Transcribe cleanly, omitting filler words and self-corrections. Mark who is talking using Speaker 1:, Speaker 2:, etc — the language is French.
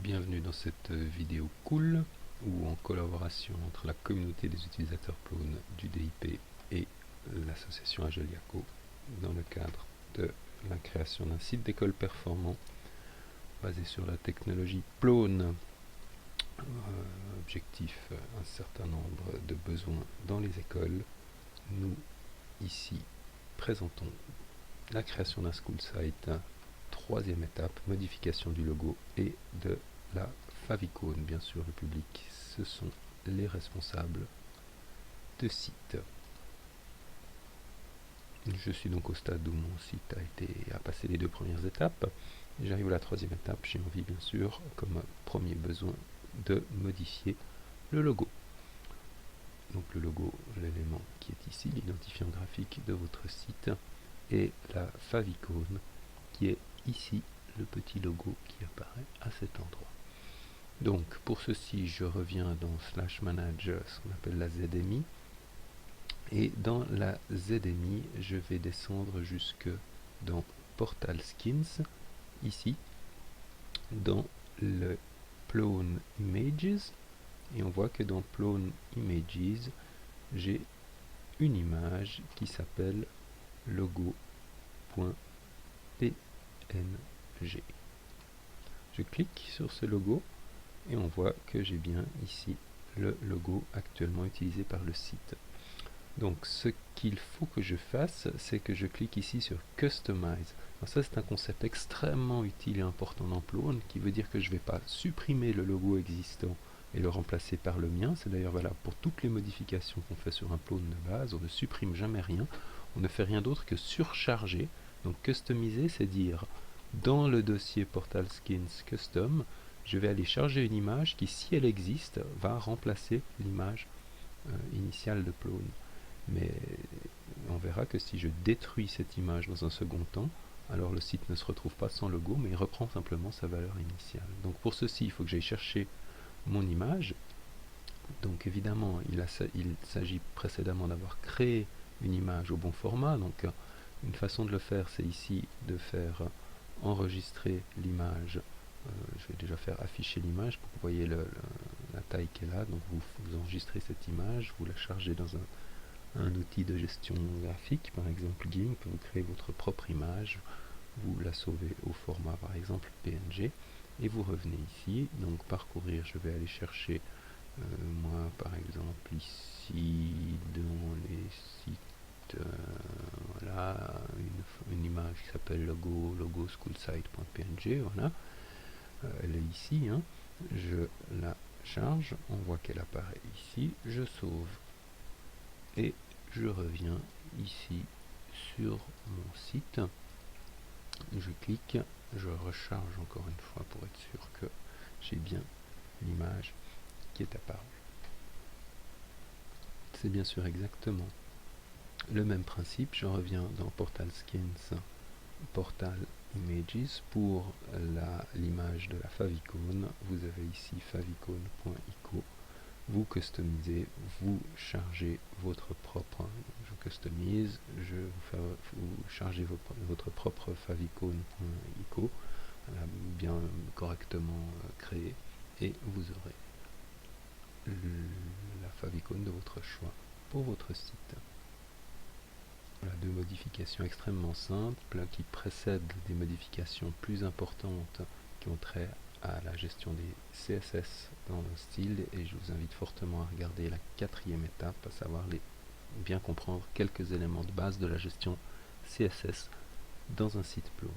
Speaker 1: Bienvenue dans cette vidéo cool où, en collaboration entre la communauté des utilisateurs Plone du DIP et l'association Ageliaco, dans le cadre de la création d'un site d'école performant basé sur la technologie Plone, objectif un certain nombre de besoins dans les écoles, nous ici présentons la création d'un school site, troisième étape, modification du logo et de la favicon. Bien sûr, le public, ce sont les responsables de site. Je suis donc au stade où mon site a passé les deux premières étapes. J'arrive à la troisième étape. J'ai envie, bien sûr, comme premier besoin, de modifier le logo. Donc le logo, l'élément qui est ici, l'identifiant graphique de votre site, et la favicon qui est ici, le petit logo qui apparaît à cet endroit. Donc pour ceci, je reviens dans /manage, ce qu'on appelle la ZMI, et dans la ZMI, je vais descendre jusque dans Portal Skins, ici, dans le Plone Images, et on voit que dans Plone Images, j'ai une image qui s'appelle logo.png. Je clique sur ce logo et on voit que j'ai bien ici le logo actuellement utilisé par le site. Donc ce qu'il faut que je fasse, c'est que je clique ici sur Customize. Alors ça, c'est un concept extrêmement utile et important dans Plone, qui veut dire que je ne vais pas supprimer le logo existant et le remplacer par le mien. C'est d'ailleurs valable pour toutes les modifications qu'on fait sur un Plone de base. On ne supprime jamais rien. On ne fait rien d'autre que surcharger. Donc customiser, c'est dire dans le dossier Portal Skins Custom, je vais aller charger une image qui, si elle existe, va remplacer l'image initiale de Plone. Mais on verra que si je détruis cette image dans un second temps, alors le site ne se retrouve pas sans logo, mais il reprend simplement sa valeur initiale. Donc pour ceci, il faut que j'aille chercher mon image. Donc évidemment, il s'agit précédemment d'avoir créé une image au bon format. Donc une façon de le faire, c'est ici de faire enregistrer l'image. Je vais déjà faire afficher l'image pour que vous voyez la taille qu'elle a. Donc vous enregistrez cette image, vous la chargez dans un outil de gestion graphique, par exemple GIMP, vous créez votre propre image, vous la sauvez au format par exemple PNG, et vous revenez ici. Donc parcourir, je vais aller chercher moi par exemple ici dans les sites, voilà, une image qui s'appelle logo schoolsite.png, voilà, elle est ici, hein. Je la charge, on voit qu'elle apparaît ici, je sauve et je reviens ici sur mon site, je clique, je recharge encore une fois pour être sûr que j'ai bien l'image qui est apparue. C'est bien sûr exactement le même principe. Je reviens dans Portal Skins, Portal Images, pour l'image de la favicon. Vous avez ici favicon.ico. Vous customisez, vous chargez votre propre, je customise, vous chargez votre propre favicon.ico, bien correctement créé, et vous aurez la favicon de votre choix pour votre site. Voilà deux modifications extrêmement simples qui précèdent des modifications plus importantes qui ont trait à la gestion des CSS dans le style, et je vous invite fortement à regarder la quatrième étape, à savoir bien comprendre quelques éléments de base de la gestion CSS dans un site Plone.